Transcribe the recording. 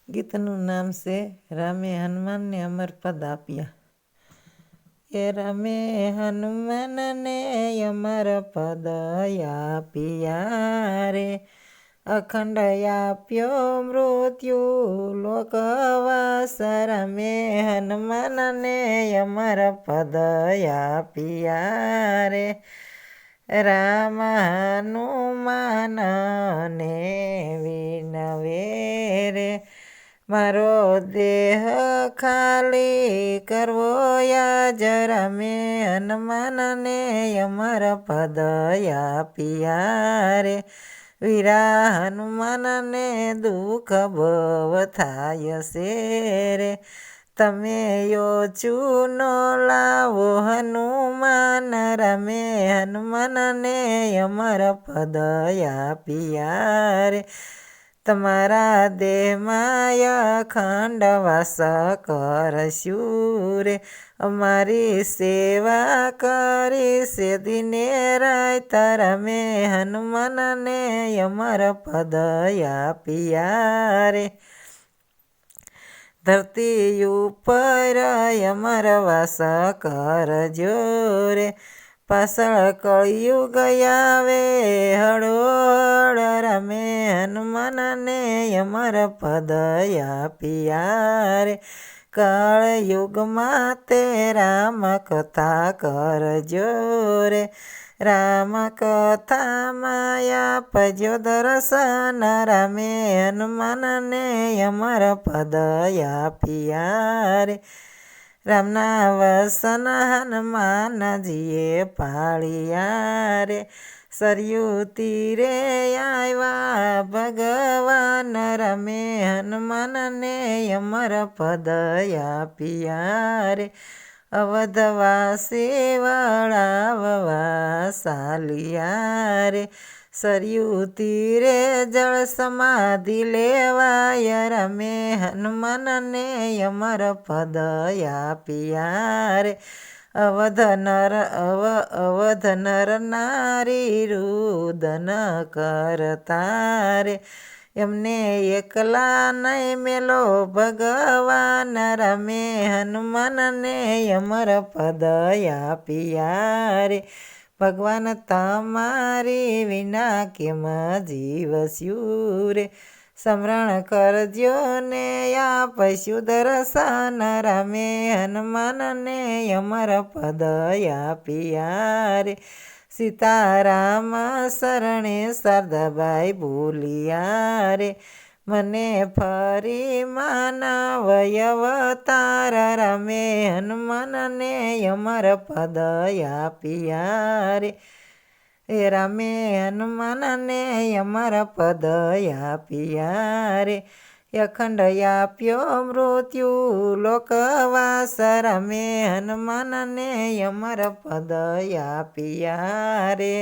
ગીતનું નામ છે રામે હનુમાનને અમર પદ આપ્યા. એ રામે હનુમાનને અમર પદ આપ્યા રે, અખંડ આપ્યો મૃત્યુ લોકવાસ. રામે હનુમાનને અમર પદ આપ્યા રે, રામ હનુમાનને વિનવે રે, મારો દેહ ખાલી કરવો યાજ. રામે હનુમાનને અમર પદ આપ્યા રે, વીરા હનુમાનને દુઃખ બહુ થાય છે રે, તમે ચૂનો લાવો હનુમાન. રામે હનુમાનને અમર પદ આપ્યા રે, તમારા દેહમાં અખંડ વાસ કરશું રે, અમારી સેવા કરીશ દિને રાત. રામે હનુમાનને અમર પદ આપ્યા રે, ધરતી ઉપર અમર વાસ કરજો રે, પાછળ કળિયુગ આવે હળોળ. રામે હનુમાનને અમર પદ આપ્યા રે, કળયુગમાં તે રામ કથા કરજો રે, રામ કથામાં આપજો દર્શન. રામે હનુમાનને અમર પદ આપ્યા રે, રામના વસન હનુમાનજીએ પાળ્યા રે, સરયુ તીરે આવ્યા ભગવાન. રામે હનુમાનને અમર પદ આપ્યા રે, અવધવાસી વળાવવા ચાલ્યા રે, સરયુ તીરે જળ સમાધિ લેવાય. રામે હનુમાનને અમર પદ આપ્યા રે, અવધ નર નારી રુદન કરતા રે, એમને એકલા નહીં મેલો ભગવાન. રામે હનુમાનને અમર પદ આપ્યા રે, ભગવાન તમારી વિના કેમ જીવસ્યું રે, સ્મરણ કરજો ને આપશું દર્શન. રામે હનુમાનને અમર પદ આપ્યા રે, સીતારામ શરણે શારદાબાઈ બોલ્યા રે, મને ફરી માનવ અવતાર. રામે હનુમાનને અમર પદ આપ્યા રે, એ રામે હનુમાનને અમર પદ આપ્યા રે, અખંડ આપ્યો મૃત્યુ લોકવાસ. રામે હનુમાનને અમર પદ આપ્યા રે.